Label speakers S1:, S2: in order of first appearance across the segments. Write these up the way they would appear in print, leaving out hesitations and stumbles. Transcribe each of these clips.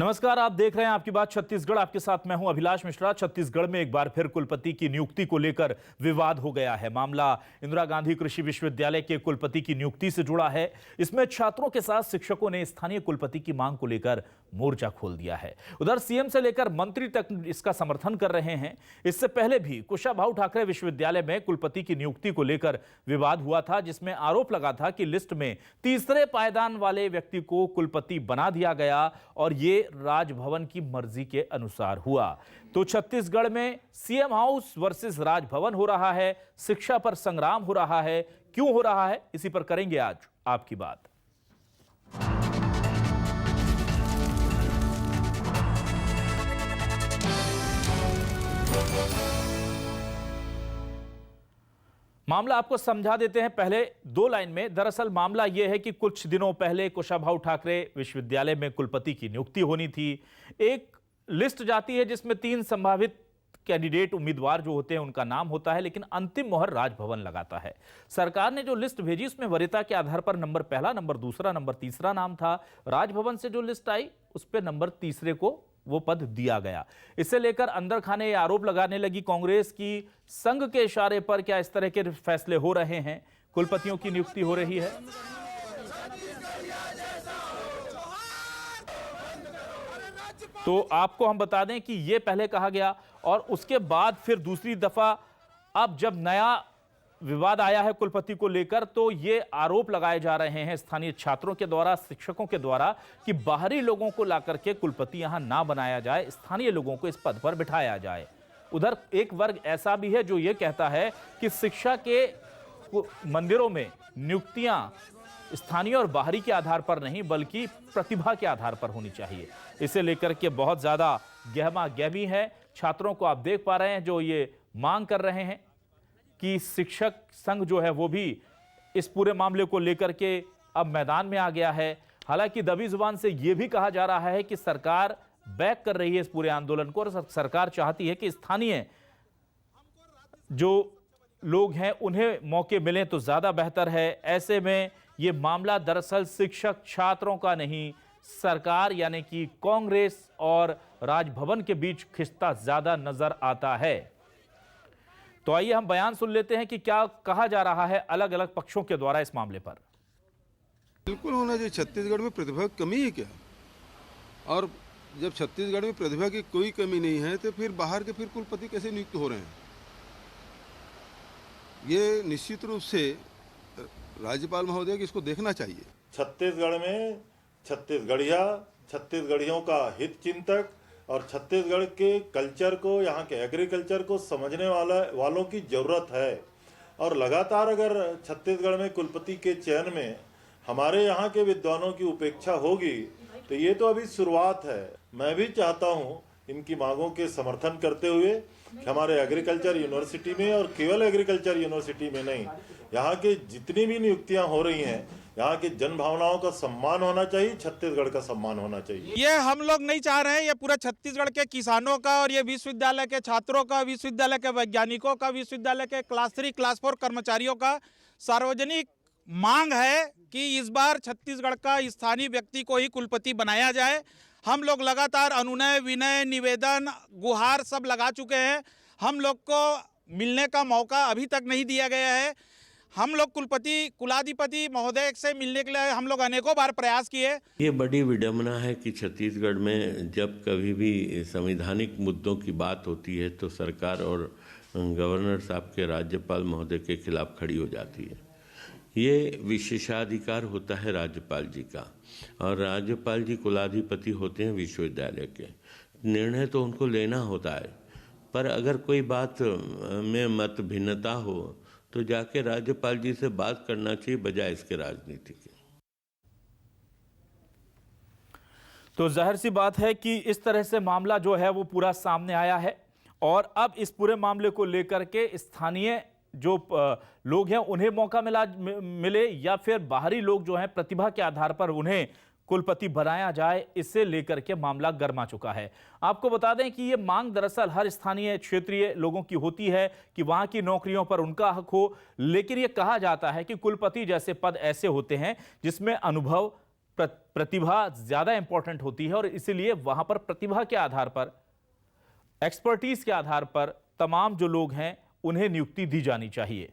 S1: नमस्कार, आप देख रहे हैं आपकी बात छत्तीसगढ़। आपके साथ मैं हूं अभिलाष मिश्रा। छत्तीसगढ़ में एक बार फिर कुलपति की नियुक्ति को लेकर विवाद हो गया है। मामला इंदिरा गांधी कृषि विश्वविद्यालय के कुलपति की नियुक्ति से जुड़ा है। इसमें छात्रों के साथ शिक्षकों ने स्थानीय कुलपति की मांग को लेकर मोर्चा खोल दिया है। उधर सीएम से लेकर मंत्री तक इसका समर्थन कर रहे हैं। इससे पहले भी कुशाभाऊ ठाकरे विश्वविद्यालय में कुलपति की नियुक्ति को लेकर विवाद हुआ था, जिसमें आरोप लगा था कि लिस्ट में तीसरे पायदान वाले व्यक्ति को कुलपति बना दिया गया और ये राजभवन की मर्जी के अनुसार हुआ। तो छत्तीसगढ़ में सीएम हाउस वर्सेस राजभवन हो रहा है, शिक्षा पर संग्राम हो रहा है। क्यों हो रहा है, इसी पर करेंगे आज आपकी बात। मामला आपको समझा देते हैं पहले दो लाइन में। दरअसल मामला यह है कि कुछ दिनों पहले कुशाभाऊ ठाकरे विश्वविद्यालय में कुलपति की नियुक्ति होनी थी। एक लिस्ट जाती है जिसमें 3 संभावित कैंडिडेट उम्मीदवार जो होते हैं उनका नाम होता है, लेकिन अंतिम मोहर राजभवन लगाता है। सरकार ने जो लिस्ट भेजी उसमें वरीयता के आधार पर नंबर पहला, नंबर दूसरा, नंबर तीसरा नाम था। राजभवन से जो लिस्ट आई उस पर नंबर तीसरे को वो पद दिया गया। इसे लेकर अंदर खाने ये आरोप लगाने लगी कांग्रेस की संघ के इशारे पर क्या इस तरह के फैसले हो रहे हैं, कुलपतियों की नियुक्ति हो रही है। तो आपको हम बता दें कि ये पहले कहा गया और उसके बाद फिर दूसरी दफा अब जब नया विवाद आया है कुलपति को लेकर, तो ये आरोप लगाए जा रहे हैं स्थानीय छात्रों के द्वारा, शिक्षकों के द्वारा कि बाहरी लोगों को लाकर के कुलपति यहां ना बनाया जाए, स्थानीय लोगों को इस पद पर बिठाया जाए। उधर एक वर्ग ऐसा भी है जो ये कहता है कि शिक्षा के मंदिरों में नियुक्तियां स्थानीय और बाहरी के आधार पर नहीं बल्कि प्रतिभा के आधार पर होनी चाहिए। इसे लेकर के बहुत ज्यादा गहमा गहमी है। छात्रों को आप देख पा रहे हैं जो ये मांग कर रहे हैं कि शिक्षक संघ जो है वो भी इस पूरे मामले को लेकर के अब मैदान में आ गया है। हालांकि दबी जुबान से यह भी कहा जा रहा है कि सरकार बैक कर रही है इस पूरे आंदोलन को और सरकार चाहती है कि स्थानीय जो लोग हैं उन्हें मौके मिलें तो ज्यादा बेहतर है। ऐसे में यह मामला दरअसल शिक्षक छात्रों का नहीं, सरकार यानी कि कांग्रेस और राजभवन के बीच खिंचता ज्यादा नजर आता है। तो आइए हम बयान सुन लेते हैं कि क्या कहा जा रहा है अलग अलग पक्षों के द्वारा इस मामले पर।
S2: बिल्कुल होना चाहिए। छत्तीसगढ़ में प्रतिभा की कमी है क्या? और जब छत्तीसगढ़ में प्रतिभा की कोई कमी नहीं है तो फिर बाहर के फिर कुलपति कैसे नियुक्त हो रहे हैं? ये निश्चित रूप से राज्यपाल महोदय को इसको देखना चाहिए।
S3: छत्तीसगढ़ में छत्तीसगढ़ियों का हित चिंतक और छत्तीसगढ़ के कल्चर को, यहाँ के एग्रीकल्चर को समझने वालों की ज़रूरत है। और लगातार अगर छत्तीसगढ़ में कुलपति के चयन में हमारे यहाँ के विद्वानों की उपेक्षा होगी तो ये तो अभी शुरुआत है। मैं भी चाहता हूँ इनकी मांगों के समर्थन करते हुए कि हमारे एग्रीकल्चर यूनिवर्सिटी में और केवल एग्रीकल्चर यूनिवर्सिटी में नहीं, यहाँ के जितनी भी नियुक्तियाँ हो रही हैं, यहाँ की जन भावनाओं का सम्मान होना चाहिए, छत्तीसगढ़ का सम्मान होना चाहिए।
S4: ये हम लोग नहीं चाह रहे हैं। ये पूरा छत्तीसगढ़ के किसानों का और ये विश्वविद्यालय के छात्रों का, विश्वविद्यालय के वैज्ञानिकों का, विश्वविद्यालय के क्लास 3 क्लास 4 कर्मचारियों का सार्वजनिक मांग है कि इस बार छत्तीसगढ़ का स्थानीय व्यक्ति को ही कुलपति बनाया जाए। हम लोग लगातार अनुनय, विनय, निवेदन, गुहार सब लगा चुके हैं। हम लोग को मिलने का मौका अभी तक नहीं दिया गया है। हम लोग कुलाधिपति महोदय से मिलने के लिए हम लोग अनेकों बार प्रयास किए।
S5: ये बड़ी विडंबना है कि छत्तीसगढ़ में जब कभी भी संवैधानिक मुद्दों की बात होती है तो सरकार और गवर्नर साहब के, राज्यपाल महोदय के खिलाफ खड़ी हो जाती है। ये विशेषाधिकार होता है राज्यपाल जी का और राज्यपाल जी कुलाधिपति होते हैं विश्वविद्यालय के। निर्णय तो उनको लेना होता है, पर अगर कोई बात में मत भिन्नता हो तो जाके राज्यपाल जी से बात करना चाहिए बजाय इसके राजनीति के।
S1: तो जाहिर सी बात है कि इस तरह से मामला जो है वो पूरा सामने आया है और अब इस पूरे मामले को लेकर के स्थानीय जो लोग हैं उन्हें मौका मिले या फिर बाहरी लोग जो हैं प्रतिभा के आधार पर उन्हें कुलपति बनाया जाए, इसे लेकर के मामला गर्मा चुका है। आपको बता दें कि ये मांग दरअसल हर स्थानीय क्षेत्रीय लोगों की होती है कि वहां की नौकरियों पर उनका हक हो, लेकिन ये कहा जाता है कि कुलपति जैसे पद ऐसे होते हैं जिसमें अनुभव, प्रतिभा ज्यादा इंपॉर्टेंट होती है और इसीलिए वहां पर प्रतिभा के आधार पर, एक्सपर्टीज के आधार पर तमाम जो लोग हैं उन्हें नियुक्ति दी जानी चाहिए।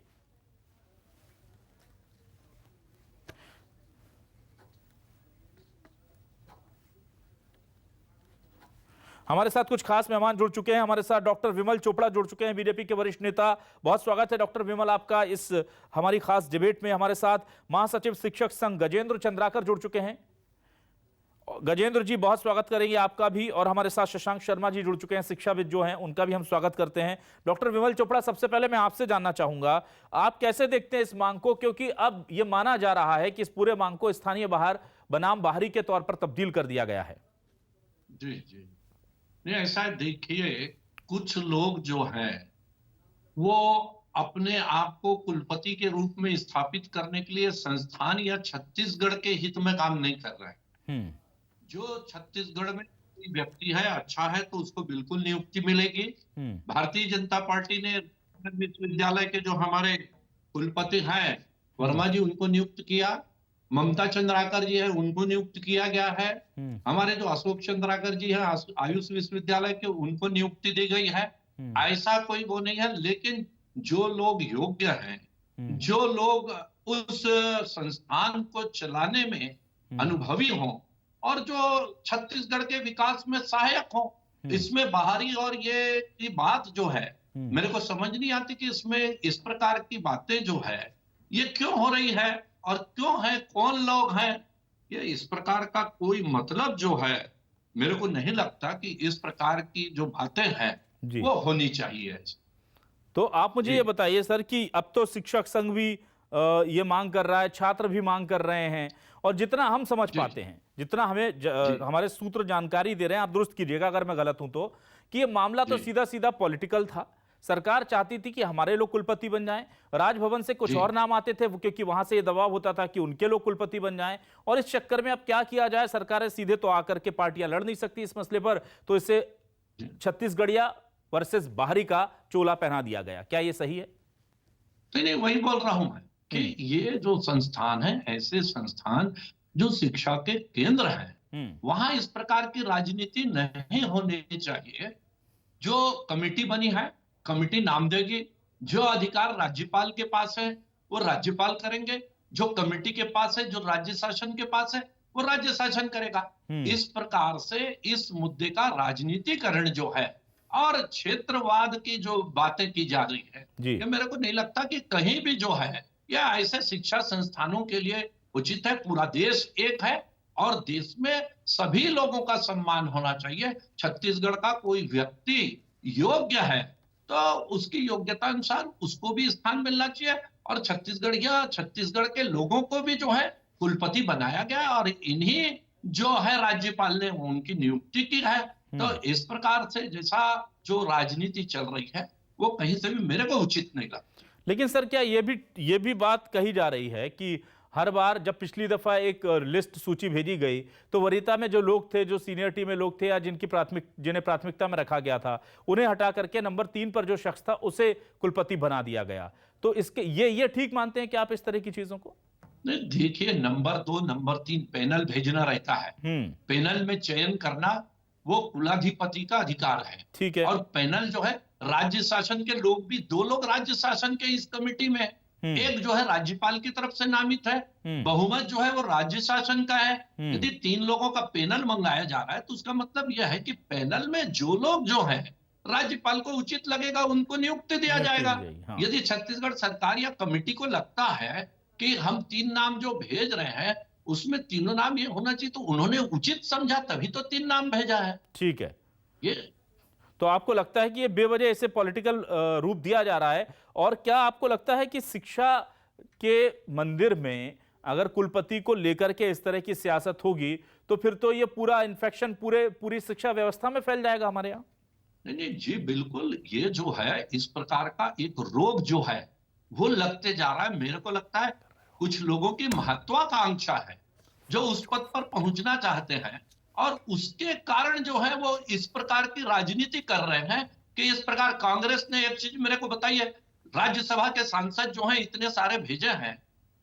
S1: हमारे साथ कुछ खास मेहमान जुड़ चुके हैं। हमारे साथ डॉक्टर विमल चोपड़ा जुड़ चुके हैं, बीजेपी के वरिष्ठ नेता। बहुत स्वागत है डॉक्टर विमल आपका इस हमारी खास डिबेट में। हमारे साथ महासचिव शिक्षक संघ गजेंद्र चंद्राकर जुड़ चुके हैं। गजेंद्र जी, बहुत स्वागत करेंगे आपका भी। और हमारे साथ शशांक शर्मा जी जुड़ चुके हैं, शिक्षाविद जो हैं, उनका भी हम स्वागत करते हैं। डॉक्टर विमल चोपड़ा, सबसे पहले मैं आपसे जानना चाहूंगा, आप कैसे देखते हैं इस मांग को, क्योंकि अब यह माना जा रहा है कि इस पूरे मांग को स्थानीय बाहर बनाम बाहरी के तौर पर तब्दील कर दिया गया है।
S6: जी जी, नहीं ऐसा देखिए, कुछ लोग जो हैं वो अपने आप को कुलपति के रूप में स्थापित करने के लिए संस्थान या छत्तीसगढ़ के हित में काम नहीं कर रहे हैं। जो छत्तीसगढ़ में कोई व्यक्ति है अच्छा है तो उसको बिल्कुल नियुक्ति मिलेगी। भारतीय जनता पार्टी ने विश्वविद्यालय के जो हमारे कुलपति हैं वर्मा जी, उनको नियुक्त किया। ममता चंद्राकर जी है, उनको नियुक्त किया गया है। हमारे जो अशोक चंद्राकर जी हैं आयुष विश्वविद्यालय के, उनको नियुक्ति दी गई है। ऐसा कोई वो नहीं है, लेकिन जो लोग योग्य हैं, जो लोग उस संस्थान को चलाने में अनुभवी हों और जो छत्तीसगढ़ के विकास में सहायक हों, इसमें बाहरी और ये की बात जो है मेरे को समझ नहीं आती कि इसमें इस प्रकार की बातें जो है ये क्यों हो रही है और क्यों है, कौन लोग हैं, ये इस प्रकार का कोई मतलब जो है मेरे को नहीं लगता कि इस प्रकार की जो बातें हैं वो होनी चाहिए।
S1: तो आप मुझे ये बताइए सर कि अब तो शिक्षक संघ भी ये मांग कर रहा है, छात्र भी मांग कर रहे हैं, और जितना हम समझ पाते हैं, जितना हमें हमारे सूत्र जानकारी दे रहे हैं, आप दुरुस्त कीजिएगा अगर मैं गलत हूं तो, कि ये मामला तो सीधा सीधा पॉलिटिकल था। सरकार चाहती थी कि हमारे लोग कुलपति बन जाएं, राजभवन से कुछ और नाम आते थे क्योंकि वहां से ये दबाव होता था कि उनके लोग कुलपति बन जाएं, और इस चक्कर में अब क्या किया जाए, सरकारें सीधे तो आकर के पार्टियां लड़ नहीं सकती इस मसले पर, तो इसे छत्तीसगढ़िया वर्सेस बाहरी का चोला पहना दिया गया। क्या ये सही है?
S6: नहीं, वही बोल रहा हूं मैं कि ये जो संस्थान है, ऐसे संस्थान जो शिक्षा के केंद्र हैं, वहां इस प्रकार की राजनीति नहीं होनी चाहिए। जो कमेटी बनी है, कमेटी नाम देगी, जो अधिकार राज्यपाल के पास है वो राज्यपाल करेंगे, जो कमेटी के पास है, जो राज्य शासन के पास है वो राज्य शासन करेगा। इस प्रकार से इस मुद्दे का राजनीतिकरण जो है और क्षेत्रवाद की जो बातें की जा रही है, ये मेरे को नहीं लगता कि कहीं भी जो है या ऐसे शिक्षा संस्थानों के लिए उचित है। पूरा देश एक है और देश में सभी लोगों का सम्मान होना चाहिए। छत्तीसगढ़ का कोई व्यक्ति योग्य है तो उसकी योग्यता अनुसार उसको भी स्थान मिलना चाहिए, और छत्तीसगढ़ के लोगों को भी जो है कुलपति बनाया गया और इन्हीं जो है राज्यपाल ने उनकी नियुक्ति की है। तो इस प्रकार से जैसा जो राजनीति चल रही है वो कहीं से भी मेरे को उचित नहीं लगता।
S1: लेकिन सर, क्या ये भी बात कही जा रही है कि हर बार जब पिछली दफा एक लिस्ट सूची भेजी गई तो वरीयता में जो लोग थे, जो सीनियरिटी में लोग थे या जिन्हें प्राथमिकता में रखा गया था, उन्हें हटा करके नंबर 3 पर जो शख्स था उसे कुलपति बना दिया गया। तो इसके ये ठीक मानते हैं कि आप इस तरह की चीजों को?
S6: नहीं, देखिए, नंबर 2 नंबर 3 पैनल भेजना रहता है। पैनल में चयन करना वो कुलाधिपति का अधिकार है।
S1: ठीक है।
S6: और पैनल जो है राज्य शासन के लोग भी, 2 लोग राज्य शासन के इस कमेटी में, एक जो है राज्यपाल की तरफ से नामित है, बहुमत जो है वो राज्य शासन का है। यदि 3 लोगों का पैनल मंगाया जा रहा है तो उसका मतलब यह है कि पैनल में जो लोग जो है राज्यपाल को उचित लगेगा उनको नियुक्ति दिया जाएगा। यदि छत्तीसगढ़ सरकार या कमेटी को लगता है कि हम 3 नाम जो भेज रहे हैं उसमें तीनों नाम ये होना चाहिए तो उन्होंने उचित समझा तभी तो 3 नाम भेजा है।
S1: ठीक है।
S6: ये
S1: तो आपको लगता है कि ये बेवजह इसे पॉलिटिकल रूप दिया जा रहा है? और क्या आपको लगता है कि शिक्षा के मंदिर में अगर कुलपति को लेकर के इस तरह की सियासत होगी तो फिर तो ये पूरा इन्फेक्शन पूरी शिक्षा व्यवस्था में फैल जाएगा हमारे यहाँ?
S6: नहीं जी, बिल्कुल। ये जो है इस प्रकार का एक रोग जो है वो लगते जा रहा है। मेरे को लगता है कुछ लोगों की महत्वाकांक्षा है जो उस पद पर पहुंचना चाहते हैं और उसके कारण जो है वो इस प्रकार की राजनीति कर रहे हैं कि इस प्रकार कांग्रेस ने एक चीज मेरे को बताई है, राज्यसभा के सांसद जो हैं इतने सारे भेजे हैं,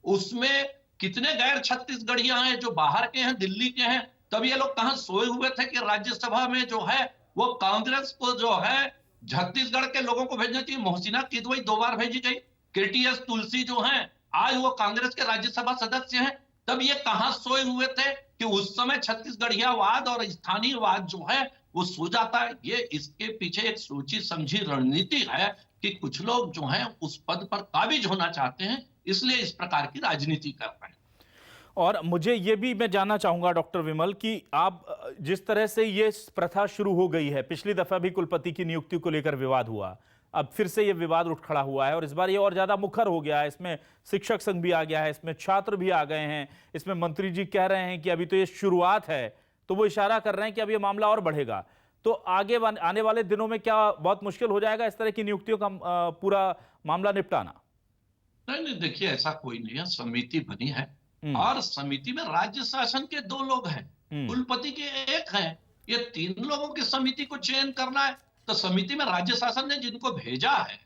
S6: उसमें कितने गैर छत्तीसगढ़िया हैं जो बाहर के हैं, दिल्ली के हैं। तब ये लोग कहां सोए हुए थे कि राज्यसभा में जो है वो कांग्रेस को जो है छत्तीसगढ़ के लोगों को भेजना चाहिए। मोहसिना किदवई 2 बार भेजी गई, केटीएस तुलसी जो है आज वो कांग्रेस के राज्यसभा सदस्य हैं। तब ये कहां सोए हुए थे कि उस समय छत्तीसगढ़ियावाद और स्थानीयवाद जो है वो सो जाता है। ये इसके पीछे एक सोची समझी रणनीति है कि कुछ लोग जो हैं उस पद पर काबिज होना चाहते हैं, इसलिए इस प्रकार की राजनीति कर रहे हैं।
S1: और मुझे ये भी मैं जानना चाहूंगा डॉक्टर विमल कि आप जिस तरह से ये प्रथा शुरू हो गई है, पिछली दफा भी कुलपति की नियुक्ति को लेकर विवाद हुआ, अब फिर से ये विवाद उठ खड़ा हुआ है और इस बार ये और ज्यादा मुखर हो गया है। इसमें शिक्षक संघ भी आ गया है, इसमें छात्र भी आ गए हैं, इसमें मंत्री जी कह रहे हैं कि अभी तो ये शुरुआत है, तो वो इशारा कर रहे हैं कि अब ये मामला और बढ़ेगा। तो आगे आने वाले दिनों में क्या बहुत मुश्किल हो जाएगा इस तरह की नियुक्तियों का पूरा मामला निपटाना?
S6: नहीं, देखिए ऐसा कोई नहीं है। समिति बनी है और समिति में राज्य शासन के 2 लोग हैं, कुलपति के 1 हैं। ये 3 लोगों की समिति को चयन करना है, तो समिति में राज्य शासन ने जिनको भेजा है,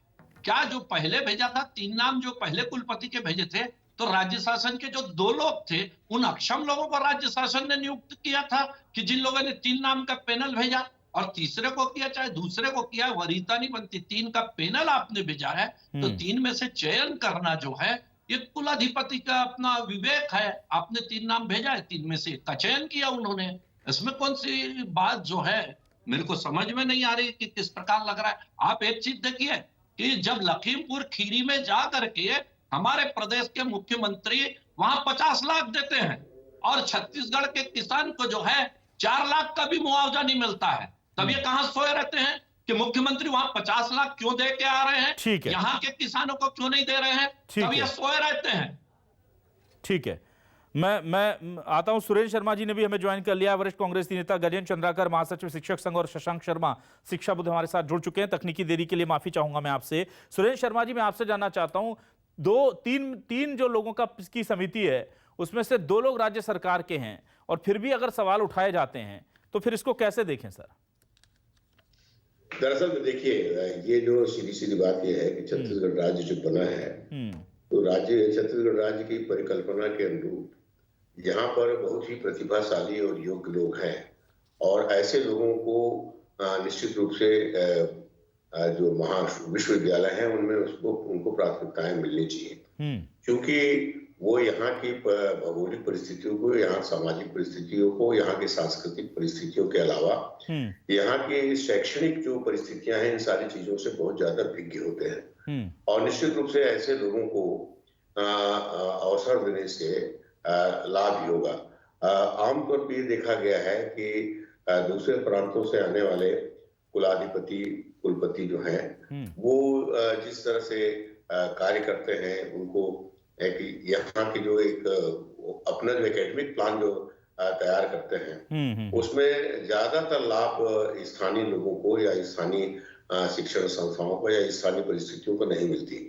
S6: क्या जो पहले भेजा था 3 नाम जो पहले कुलपति के भेजे थे, तो राज्य शासन के जो 2 लोग थे उन अक्षम लोगों को राज्य शासन ने नियुक्त किया था कि जिन लोगों ने 3 नाम का पैनल भेजा, और तीसरे को किया चाहे दूसरे को किया, वरीयता नहीं बनती। 3 का पैनल आपने भेजा है तो 3 में से चयन करना जो है ये कुलाधिपति का अपना विवेक है। आपने 3 नाम भेजा है, 3 में से 1 का चयन किया उन्होंने। इसमें कौन सी बात जो है मेरे को समझ में नहीं आ रही कि किस प्रकार लग रहा है। आप एक चीज देखिए कि जब लखीमपुर खीरी में जा करके हमारे प्रदेश के मुख्यमंत्री वहां 50 लाख देते हैं और छत्तीसगढ़ के किसान को जो है 4 लाख का भी मुआवजा नहीं मिलता है, तब ये कहां सोए रहते हैं कि मुख्यमंत्री वहां 50 लाख क्यों दे के आ रहे हैं,
S1: ठीक है,
S6: यहाँ के किसानों को क्यों नहीं दे रहे हैं, तब ये सोए रहते हैं।
S1: ठीक है, मैं आता हूं। सुरेंद्र शर्मा जी ने भी हमें ज्वाइन कर लिया। वरिष्ठ कांग्रेसी नेता गजेंद्र चंद्राकर, महासचिव शिक्षक संघ, और शशांक शर्मा शिक्षा बुद्ध हमारे साथ जुड़ चुके हैं। तकनीकी देरी के लिए माफी चाहूंगा मैं आपसे। सुरेंद्र शर्मा जी, मैं आपसे जानना चाहता हूं, 2-3 जो लोगों की समिति है उसमें से 2 लोग राज्य सरकार के हैं और फिर भी अगर सवाल उठाए जाते हैं तो फिर इसको कैसे देखें सर?
S7: दरअसल देखिए, ये जो सीधी बात ये है कि छत्तीसगढ़ राज्य जो बना है तो छत्तीसगढ़ राज्य की परिकल्पना के अनुरूप यहाँ पर बहुत ही प्रतिभाशाली और योग्य लोग हैं और ऐसे लोगों को निश्चित रूप से जो विश्वविद्यालय है उनमें उनको प्राथमिकताएं मिलनी चाहिए, क्योंकि वो यहाँ की भौगोलिक परिस्थितियों को, यहाँ सामाजिक परिस्थितियों को, यहाँ की सांस्कृतिक परिस्थितियों के अलावा यहाँ की शैक्षणिक जो परिस्थितियां हैं इन सारी चीजों से बहुत ज्यादा भिज्ञ होते हैं और निश्चित रूप से ऐसे लोगों को अवसर देने से लाभ ही होगा। आमतौर पर ये देखा गया है कि दूसरे प्रांतों से आने वाले कुलपति जो हैं वो जिस तरह से कार्य करते हैं, उनको कि यहाँ की जो एक अपना जो एकेडमिक प्लान जो तैयार करते हैं उसमें ज्यादातर लाभ स्थानीय लोगों को या स्थानीय शिक्षण संस्थाओं को या स्थानीय परिस्थितियों को नहीं मिलती।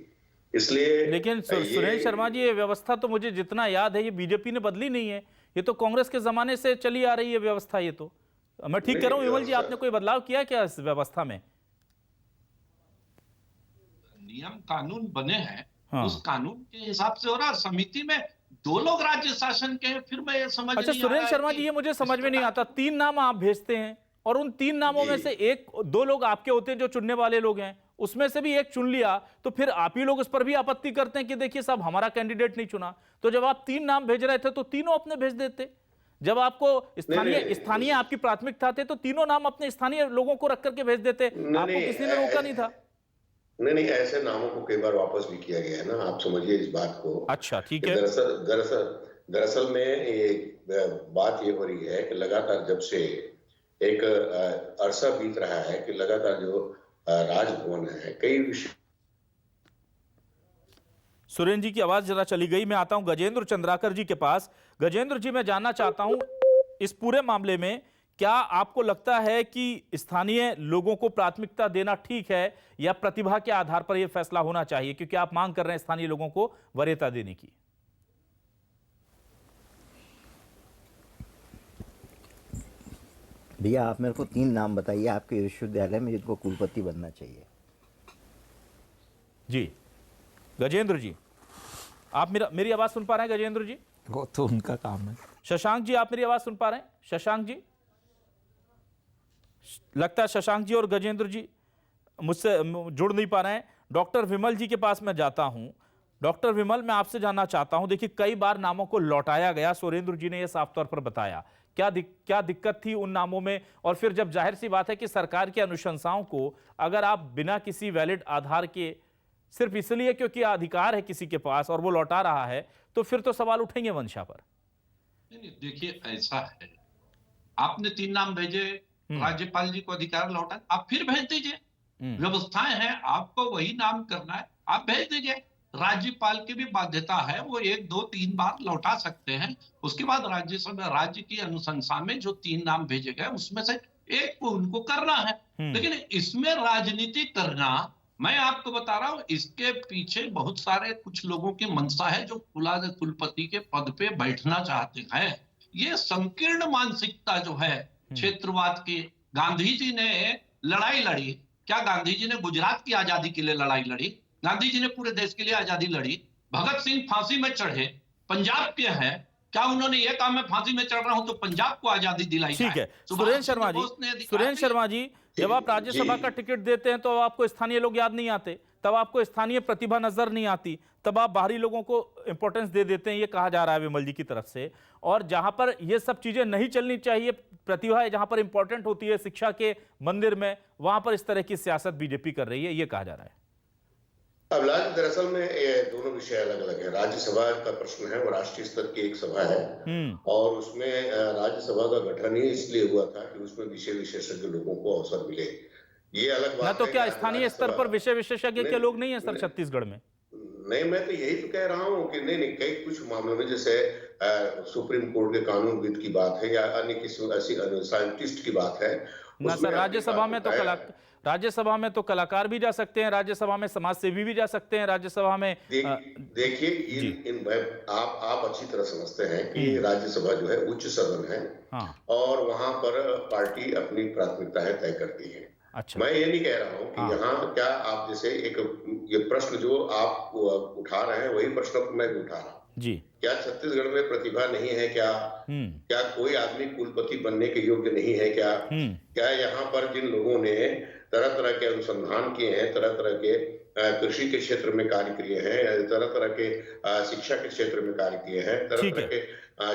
S7: इसलिए
S1: लेकिन सुरेंद्र शर्मा जी, ये व्यवस्था तो मुझे जितना याद है ये बीजेपी ने बदली नहीं है, ये तो कांग्रेस के जमाने से चली आ रही है व्यवस्था। ये तो मैं ठीक कह रहा हूँ विमल जी? आपने कोई बदलाव किया क्या इस व्यवस्था में?
S6: नियम कानून बने हैं, उस कानून के हिसाब से हो रहा। समिति में 2 लोग राज्य शासन के, फिर मैं ये समझ
S1: अच्छा सुरेंद्र शर्मा जी, ये मुझे समझ में नहीं आता, 3 नाम आप भेजते हैं और उन 3 नामों में से 1-2 लोग आपके होते हैं जो चुनने वाले लोग हैं, उसमें से भी 1 चुन लिया तो फिर आप ही लोग उस पर भी आपत्ति करते हैं कि देखिए साहब हमारा कैंडिडेट नहीं चुना। तो जब आप 3 नाम भेज रहे थे तो तीनों अपने भेज देते। जब आपको स्थानीय आपकी प्राथमिकता थे तो तीनों नाम अपने स्थानीय लोगों को रख करके भेज देते, आपको किसी ने रोका नहीं था।
S7: नहीं, ऐसे नामों को कई बार वापस भी किया गया है ना, आप समझिए इस बात को।
S1: अच्छा ठीक है।
S7: दरअसल में ये बात ये हो रही है कि लगातार जब से एक अरसा बीत रहा है कि लगातार जो राजभवन है कई
S1: सुरेंद्र जी की आवाज जरा चली गई। मैं आता हूं गजेंद्र चंद्राकर जी के पास। गजेंद्र जी, मैं जानना चाहता हूं इस पूरे मामले में क्या आपको लगता है कि स्थानीय लोगों को प्राथमिकता देना ठीक है या प्रतिभा के आधार पर यह फैसला होना चाहिए, क्योंकि आप मांग कर रहे हैं स्थानीय लोगों को वरीयता देने की?
S8: भैया आप मेरे को 3 नाम बताइए आपके विश्वविद्यालय में जिनको कुलपति बनना चाहिए।
S1: जी गजेंद्र जी, आप मेरी आवाज सुन पा रहे हैं गजेंद्र जी?
S4: वो तो उनका काम है।
S1: शशांक जी, आप मेरी आवाज सुन पा रहे हैं? शशांक जी, लगता है शशांक जी और गजेंद्र जी मुझसे जुड़ नहीं पा रहे हैं। डॉक्टर विमल जी के पास मैं जाता हूं। डॉक्टर विमल, मैं आपसे जानना चाहता हूं, देखिए कई बार नामों को लौटाया गया, सुरेंद्र जी ने यह साफ तौर पर बताया, क्या दिक्कत थी उन नामों में? और फिर जब जाहिर सी बात है कि सरकार की अनुशंसाओं को अगर आप बिना किसी वैलिड आधार के सिर्फ इसलिए क्योंकि अधिकार है किसी के पास और वो लौटा रहा है, तो फिर तो सवाल उठेंगे मंशा पर।
S6: नहीं, देखिए ऐसा है, आपने 3 नाम भेजे, राज्यपाल जी को अधिकार लौटा, आप फिर भेज दीजिए, व्यवस्थाएं हैं, आपको वही नाम करना है, आप भेज दीजिए। राज्यपाल की भी बाध्यता है, वो 1, 2, 3 बार लौटा सकते हैं। उसके बाद राज्यसभा, राज्य की अनुशंसा में जो 3 नाम भेजे गए उसमें से एक को उनको करना है। लेकिन इसमें राजनीति करना, मैं आपको बता रहा हूं, इसके पीछे बहुत सारे कुछ लोगों की मंशा है जो कुलपति के पद पे बैठना चाहते हैं। ये संकीर्ण मानसिकता जो है क्षेत्रवाद की, गांधी जी ने लड़ाई लड़ी, क्या गांधी जी ने गुजरात की आजादी के लिए लड़ाई लड़ी? गांधी जी ने पूरे देश के लिए आजादी लड़ी। भगत सिंह फांसी में चढ़े, पंजाब के हैं, क्या उन्होंने ये कहा मैं फांसी में चढ़ रहा हूं तो पंजाब को आजादी दिलाई?
S1: ठीक है सुरेंद्र शर्मा जी, जब आप राज्यसभा का टिकट देते हैं तो आपको स्थानीय लोग याद नहीं आते, तब आपको स्थानीय प्रतिभा नजर नहीं आती, तब आप बाहरी लोगों को इंपॉर्टेंस दे देते हैं, ये कहा जा रहा है विमल जी की तरफ से। और जहां पर ये सब चीजें नहीं चलनी चाहिए, प्रतिभा जहां पर इंपॉर्टेंट होती है शिक्षा के मंदिर में, वहां पर इस तरह की सियासत बीजेपी कर रही है, ये कहा जा रहा है।
S7: अब दरअसल में ये दोनों विषय अलग अलग है। राज्यसभा का प्रश्न है, वो राष्ट्रीय स्तर की एक सभा है और उसमें राज्यसभा का गठन ही इसलिए हुआ था कि उसमें विषय विशेषज्ञ लोगों को अवसर मिले। ये अलग बात
S1: ना तो
S7: है।
S1: क्या स्थानीय स्तर पर विषय विशेषज्ञ के लोग नहीं है सर छत्तीसगढ़ में?
S7: नहीं, मैं तो यही तो कह रहा हूँ कि नहीं, कई कुछ मामलों में जैसे सुप्रीम कोर्ट के कानूनविद की बात है या अन्य किसी ऐसी साइंटिस्ट की बात है
S1: ना सर। राज्यसभा में तो कलाकार भी जा सकते हैं, राज्यसभा में समाज सेवी भी जा सकते हैं, राज्यसभा में
S7: देखिए आप अच्छी तरह समझते हैं कि राज्यसभा जो है उच्च सदन है।
S1: हाँ।
S7: और वहां पर पार्टी अपनी प्राथमिकताएं तय करती है।
S1: अच्छा।
S7: मैं ये नहीं कह रहा हूँ कि यहाँ क्या आप जैसे ये प्रश्न जो आप उठा रहे हैं वही प्रश्न मैं भी उठा रहा हूँ
S1: जी।
S7: क्या छत्तीसगढ़ में प्रतिभा नहीं है? क्या कोई आदमी कुलपति बनने के योग्य नहीं है? क्या यहाँ पर जिन लोगों ने तरह तरह के अनुसंधान किए हैं, तरह तरह के कृषि के क्षेत्र में कार्य किए हैं, तरह तरह के शिक्षा के क्षेत्र में कार्य किए हैं, तरह तरह के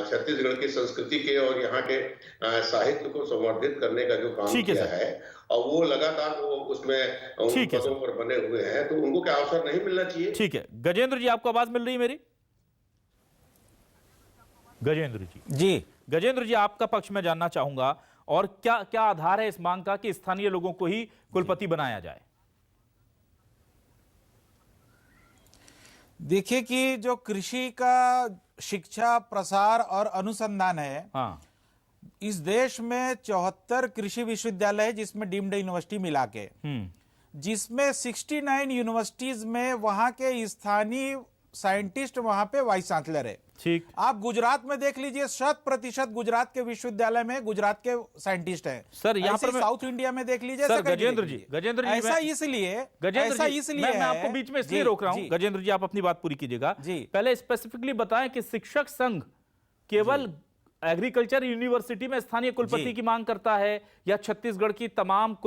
S7: छत्तीसगढ़ की संस्कृति के और यहाँ के साहित्य को संवर्धित करने का जो काम किया है और वो लगातार वो उसमें उन पदों पर बने हुए हैं, तो उनको क्या अवसर नहीं मिलना चाहिए?
S1: ठीक है गजेंद्र जी, आपको आवाज मिल रही है मेरी? गजेंद्र जी आपका पक्ष में जानना चाहूंगा, और क्या आधार है इस मांग का कि स्थानीय लोगों को ही कुलपति बनाया जाए?
S4: देखिए कि जो कृषि का शिक्षा प्रसार और अनुसंधान है,
S1: हाँ।
S4: इस देश में 74 कृषि विश्वविद्यालय है जिसमें डीम्ड यूनिवर्सिटी मिला के, जिसमें 69 यूनिवर्सिटीज में वहां के स्थानीय साइंटिस्ट वहां पे वाइस चांसलर है।
S1: ठीक।
S4: आप गुजरात में देख लीजिए, 100% गुजरात के विश्वविद्यालय में गुजरात के साइंटिस्ट हैं।
S1: सर यहाँ पर
S4: साउथ इंडिया में देख लीजिए।
S1: सर गजेंद्र जी
S4: ऐसा इसलिए
S1: मैं आपको बीच में इसलिए रोक रहा हूं। गजेंद्र जी आप अपनी बात पूरी कीजिएगा। पहले स्पेसिफिकली बताएं कि शिक्षक संघ केवल एग्रीकल्चर यूनिवर्सिटी में स्थानीय कुलपति की मांग करता है या छत्तीसगढ़ की तमाम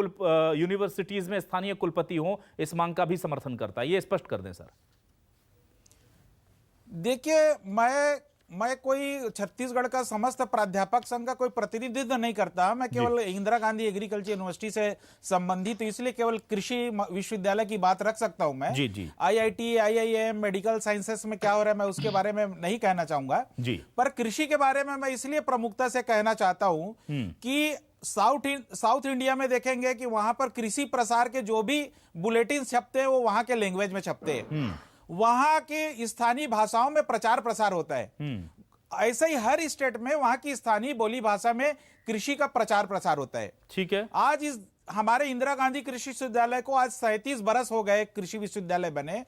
S1: यूनिवर्सिटीज में स्थानीय कुलपति हो, इस मांग का भी समर्थन करता है? ये स्पष्ट कर दें सर।
S4: देखिए मैं कोई छत्तीसगढ़ का समस्त प्राध्यापक संघ का कोई प्रतिनिधित्व नहीं करता। मैं केवल इंदिरा गांधी एग्रीकल्चर यूनिवर्सिटी से संबंधित, तो इसलिए केवल कृषि विश्वविद्यालय की बात रख सकता हूं मैं। IIT, IIM, मेडिकल साइंसेस में क्या हो रहा है मैं उसके बारे में नहीं कहना चाहूंगा पर कृषि के बारे में मैं इसलिए प्रमुखता से कहना चाहता हूं कि साउथ इंडिया में देखेंगे कि वहां पर कृषि प्रसार के जो भी बुलेटिन छपते हैं वो वहां के लैंग्वेज में छपते हैं, वहां के स्थानीय भाषाओं में प्रचार प्रसार होता है। ऐसे ही हर स्टेट में वहां की स्थानीय बोली भाषा में कृषि का प्रचार प्रसार होता है।
S1: ठीक है।
S4: आज इस हमारे इंदिरा गांधी कृषि विश्वविद्यालय को आज 37 बरस हो गए कृषि विश्वविद्यालय बने,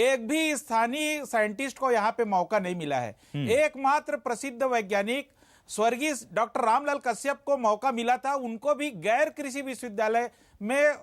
S4: एक भी स्थानीय साइंटिस्ट को यहाँ पे मौका नहीं मिला है। एकमात्र प्रसिद्ध वैज्ञानिक स्वर्गीय डॉक्टर रामलाल कश्यप को मौका मिला था, उनको भी गैर कृषि विश्वविद्यालय में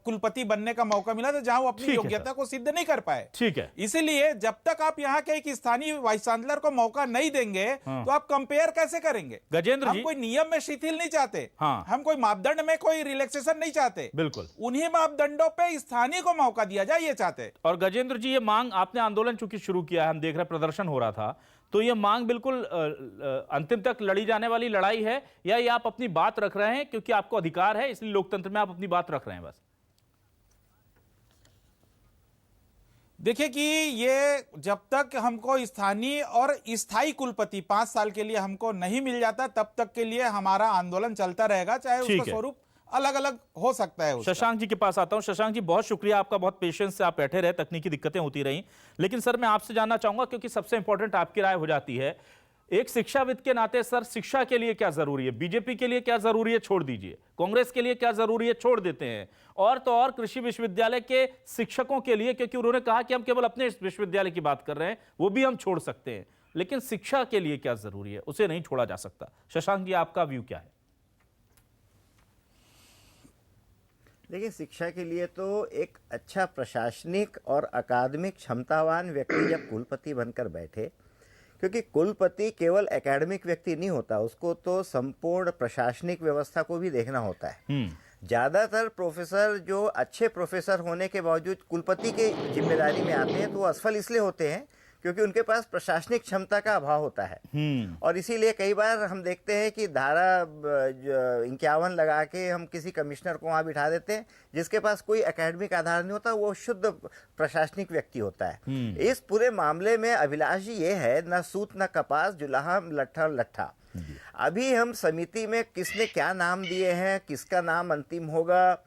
S4: कुलपति बनने का मौका मिला था, जहां वो अपनी योग्यता को सिद्ध नहीं कर पाए।
S1: ठीक है,
S4: इसीलिए जब तक आप यहाँ के एक स्थानीय वाइस चांसलर को मौका नहीं देंगे तो आप कंपेयर कैसे करेंगे?
S1: गजेंद्र
S4: हम
S1: जी,
S4: कोई नियम में शिथिल नहीं चाहते,
S1: हाँ।
S4: हम कोई मापदंड में कोई रिलैक्सेशन नहीं चाहते,
S1: बिल्कुल
S4: उन्हीं मापदंडों पे स्थानीय को मौका दिया जाए, ये चाहते।
S1: और गजेंद्र जी, ये मांग आपने आंदोलन चूंकि शुरू किया है, हम देख रहे हैं प्रदर्शन हो रहा था, तो ये मांग बिल्कुल अंतिम तक लड़ी जाने वाली लड़ाई है, या ये आप अपनी बात रख रहे हैं क्योंकि आपको अधिकार है इसलिए लोकतंत्र में आप अपनी बात रख रहे हैं? बस
S4: देखिए कि ये जब तक हमको स्थानीय और स्थायी कुलपति 5 साल के लिए हमको नहीं मिल जाता, तब तक के लिए हमारा आंदोलन चलता रहेगा, चाहे उसका स्वरूप अलग अलग हो सकता है।
S1: शशांक जी के पास आता हूं। शशांक जी, बहुत शुक्रिया आपका, बहुत पेशेंस से आप बैठे रहे, तकनीकी दिक्कतें होती रही, लेकिन सर मैं आपसे जानना चाहूंगा क्योंकि सबसे इंपॉर्टेंट आपकी राय हो जाती है, एक शिक्षाविद के नाते सर, शिक्षा के लिए क्या जरूरी है, बीजेपी के लिए क्या जरूरी है छोड़ दीजिए, कांग्रेस के लिए क्या जरूरी है छोड़ देते हैं, और तो और कृषि विश्वविद्यालय के शिक्षकों के लिए, क्योंकि उन्होंने कहा कि हम केवल अपने विश्वविद्यालय की बात कर रहे हैं, वो भी हम छोड़ सकते हैं, लेकिन शिक्षा के लिए क्या जरूरी है, उसे नहीं छोड़ा जा सकता। शशांक जी, आपका व्यू क्या है?
S8: देखिए, शिक्षा के लिए तो एक अच्छा प्रशासनिक और अकादमिक क्षमतावान व्यक्ति जब कुलपति बनकर बैठे, क्योंकि कुलपति केवल एकेडमिक व्यक्ति नहीं होता, उसको तो संपूर्ण प्रशासनिक व्यवस्था को भी देखना होता है। ज़्यादातर प्रोफेसर जो अच्छे प्रोफेसर होने के बावजूद कुलपति की जिम्मेदारी में आते हैं तो वो असफल इसलिए होते हैं क्योंकि उनके पास प्रशासनिक क्षमता का अभाव होता है। और इसीलिए कई बार हम देखते हैं कि धारा 51 लगा के हम किसी कमिश्नर को वहाँ बिठा देते हैं जिसके पास कोई एकेडमिक आधार नहीं होता, वो शुद्ध प्रशासनिक व्यक्ति होता है। इस पूरे मामले में अभिलाष ये है, न सूत न कपास, जुलाहा लट्ठा लट्ठा। अभी हम समिति में किसने क्या नाम दिए हैं, किसका नाम अंतिम होगा,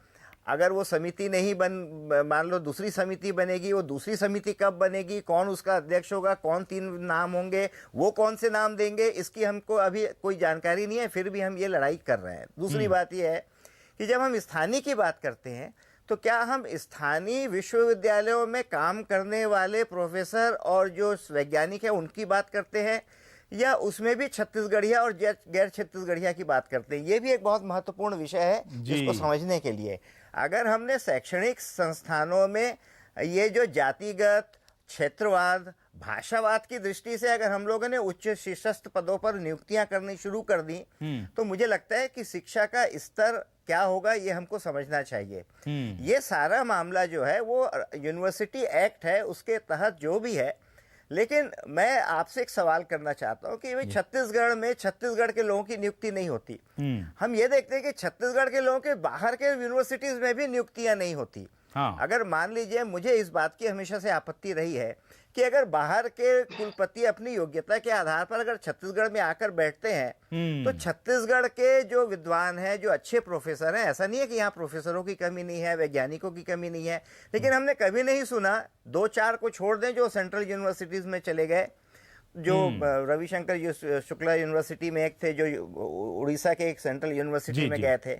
S8: अगर वो समिति नहीं मान लो दूसरी समिति बनेगी, वो दूसरी समिति कब बनेगी, कौन उसका अध्यक्ष होगा, कौन 3 नाम होंगे, वो कौन से नाम देंगे, इसकी हमको अभी कोई जानकारी नहीं है, फिर भी हम ये लड़ाई कर रहे हैं। दूसरी बात ये है कि जब हम स्थानीय की बात करते हैं तो क्या हम स्थानीय विश्वविद्यालयों में काम करने वाले प्रोफेसर और जो वैज्ञानिक है उनकी बात करते हैं, या उसमें भी छत्तीसगढ़िया और गैर छत्तीसगढ़िया की बात करते हैं? ये भी एक बहुत महत्वपूर्ण विषय है जिसको समझने के लिए। अगर हमने शैक्षणिक संस्थानों में ये जो जातिगत, क्षेत्रवाद, भाषावाद की दृष्टि से अगर हम लोगों ने उच्च शीर्षस्थ पदों पर नियुक्तियां करनी शुरू कर दी तो मुझे लगता है कि शिक्षा का स्तर क्या होगा ये हमको समझना चाहिए। ये सारा मामला जो है वो यूनिवर्सिटी एक्ट है, उसके तहत जो भी है। लेकिन मैं आपसे एक सवाल करना चाहता हूं कि भाई छत्तीसगढ़ में छत्तीसगढ़ के लोगों की नियुक्ति नहीं होती। हम ये देखते हैं कि छत्तीसगढ़ के लोगों के बाहर के यूनिवर्सिटीज में भी नियुक्तियां नहीं होती। अगर मान लीजिए, मुझे इस बात की हमेशा से आपत्ति रही है कि अगर बाहर के कुलपति अपनी योग्यता के आधार पर अगर छत्तीसगढ़ में आकर बैठते हैं तो छत्तीसगढ़ के जो विद्वान हैं, जो अच्छे प्रोफेसर हैं, ऐसा नहीं है कि यहाँ प्रोफेसरों की कमी नहीं है, वैज्ञानिकों की कमी नहीं है, लेकिन हमने कभी नहीं सुना, 2-4 को छोड़ दें जो सेंट्रल यूनिवर्सिटीज में चले गए, जो रविशंकर शुक्ला यूनिवर्सिटी में एक थे, जो उड़ीसा के एक सेंट्रल यूनिवर्सिटी में गए थे,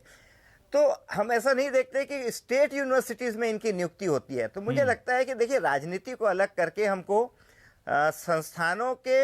S8: तो हम ऐसा नहीं देखते कि स्टेट यूनिवर्सिटीज में इनकी नियुक्ति होती है। तो मुझे लगता है कि देखिए, राजनीति को अलग करके हमको संस्थानों के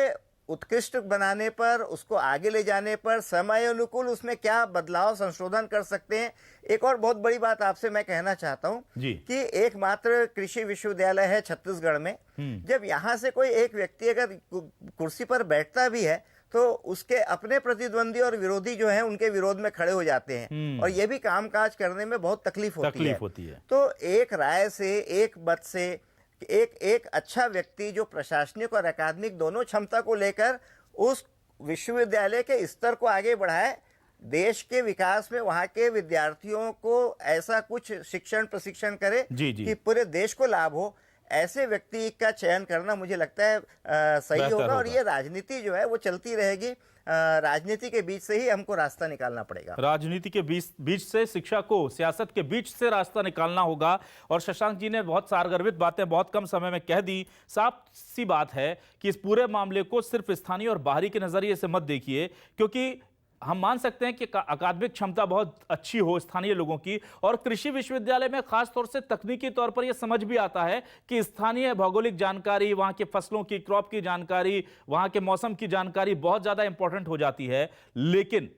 S8: उत्कृष्ट बनाने पर, उसको आगे ले जाने पर, समय अनुकूल उसमें क्या बदलाव संशोधन कर सकते हैं। एक और बहुत बड़ी बात आपसे मैं कहना चाहता हूं कि एकमात्र कृषि विश्वविद्यालय है छत्तीसगढ़ में। जब यहाँ से कोई एक व्यक्ति अगर कुर्सी पर बैठता भी है तो उसके अपने प्रतिद्वंदी और विरोधी जो हैं उनके विरोध में खड़े हो जाते हैं, और ये भी कामकाज करने में बहुत तकलीफ होती है। तो एक राय से, एक मत से, एक अच्छा व्यक्ति जो प्रशासनिक और अकादमिक दोनों क्षमता को लेकर उस विश्वविद्यालय के स्तर को आगे बढ़ाए, देश के विकास में वहां के विद्यार्थियों को ऐसा कुछ शिक्षण प्रशिक्षण करे कि पूरे देश को लाभ हो, ऐसे व्यक्ति का चयन करना मुझे लगता है सही होगा। और ये राजनीति जो है वो चलती रहेगी, राजनीति के बीच से ही हमको रास्ता निकालना पड़ेगा।
S1: राजनीति के बीच से, शिक्षा को सियासत के बीच से रास्ता निकालना होगा। और शशांक जी ने बहुत सारगर्भित बातें बहुत कम समय में कह दी। साफ सी बात है कि इस पूरे मामले को सिर्फ स्थानीय और बाहरी के नजरिए से मत देखिए, क्योंकि हम मान सकते हैं कि अकादमिक क्षमता बहुत अच्छी हो स्थानीय लोगों की, और कृषि विश्वविद्यालय में खास तौर से तकनीकी तौर पर यह समझ भी आता है कि स्थानीय भौगोलिक जानकारी, वहां के फसलों की, क्रॉप की जानकारी, वहां के मौसम की जानकारी बहुत ज्यादा इंपॉर्टेंट हो जाती है। लेकिन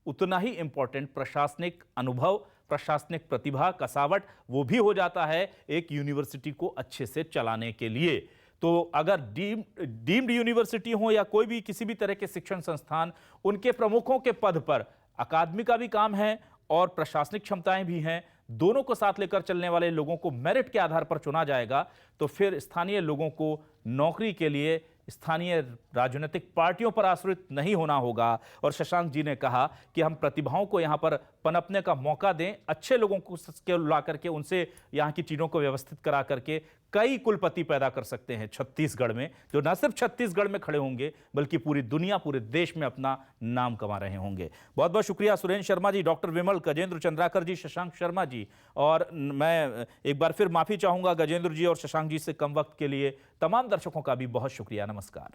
S1: उतना ही इंपॉर्टेंट प्रशासनिक अनुभव, प्रशासनिक प्रतिभा, कसावट वो भी हो जाता है एक यूनिवर्सिटी को अच्छे से चलाने के लिए। तो अगर डीम्ड यूनिवर्सिटी हो या कोई भी किसी भी तरह के शिक्षण संस्थान, उनके प्रमुखों के पद पर अकादमी का भी काम है और प्रशासनिक क्षमताएं भी हैं, दोनों को साथ लेकर चलने वाले लोगों को मेरिट के आधार पर चुना जाएगा, तो फिर स्थानीय लोगों को नौकरी के लिए स्थानीय राजनीतिक पार्टियों पर आश्रित नहीं होना होगा। और शशांक जी ने कहा कि हम प्रतिभाओं को यहां पर पनपने का मौका दें, अच्छे लोगों को ला करके उनसे यहां की चीजों को व्यवस्थित करा करके कई कुलपति पैदा कर सकते हैं छत्तीसगढ़ में, जो न सिर्फ छत्तीसगढ़ में खड़े होंगे बल्कि पूरी दुनिया, पूरे देश में अपना नाम कमा रहे होंगे। बहुत बहुत शुक्रिया सुरेंद्र शर्मा जी, डॉक्टर विमल, गजेंद्र चंद्राकर जी, शशांक शर्मा जी। और मैं एक बार फिर माफी चाहूंगा गजेंद्र जी और शशांक जी से कम वक्त के लिए। तमाम दर्शकों का भी बहुत शुक्रिया। नमस्कार।